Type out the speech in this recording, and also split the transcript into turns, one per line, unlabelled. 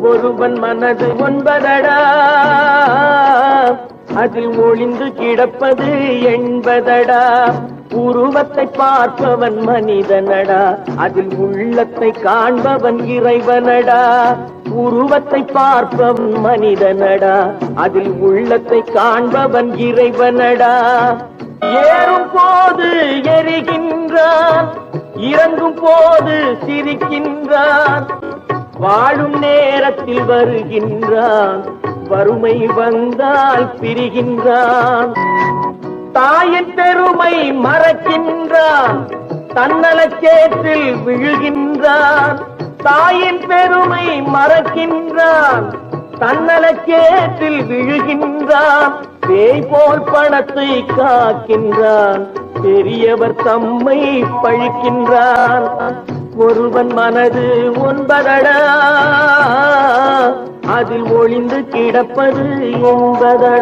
ஒருவன் மனது ஒன்பதடா, அதில் ஒளிந்து கிடப்பது எண்பதடா. உருவத்தை பார்ப்பவன் மனிதனடா, அதில் உள்ளத்தை காண்பவன் இறைவனடா. உருவத்தை பார்ப்பவன் மனிதனடா, அதில் உள்ளத்தை காண்பவன் இறைவனடா. ஏறும் போது எரிகின்றான், இறங்கும் போது சிரிக்கின்றான். வாழும் நேரத்தில் வருகின்றான், வறுமை வந்தால் பிரிகின்றான். தாயின் பெருமை மறக்கின்றான், தன்னலச்சேற்றில் விழுகின்றான். தாயின் பெருமை மறக்கின்றான், தன்னலச்சேற்றில் விழுகின்றான். பேய் போல் பணத்தை காக்கின்றான், பெரியவர் தம்மை பழிக்கின்றான். ஒருவன் மனது ஒன்பதடா, அதில் ஒளிந்து கிடப்பது என்பதடா.